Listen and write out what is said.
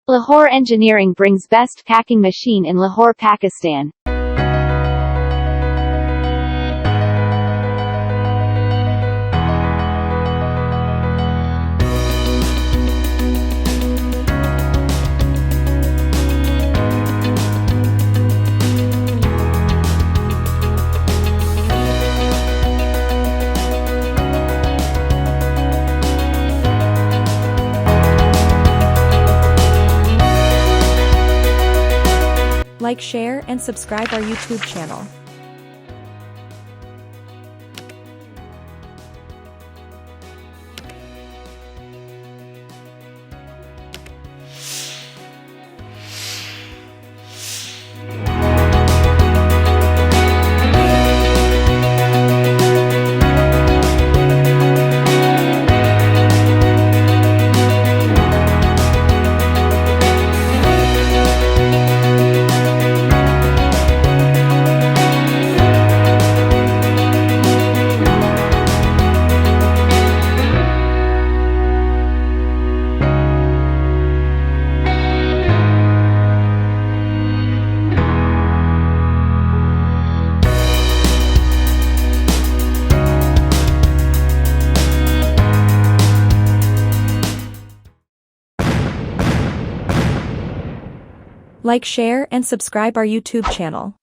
Lahore Engineering brings best packing machine in Lahore, Pakistan. Like, share, and subscribe our YouTube channel. Like, share, and subscribe our YouTube channel.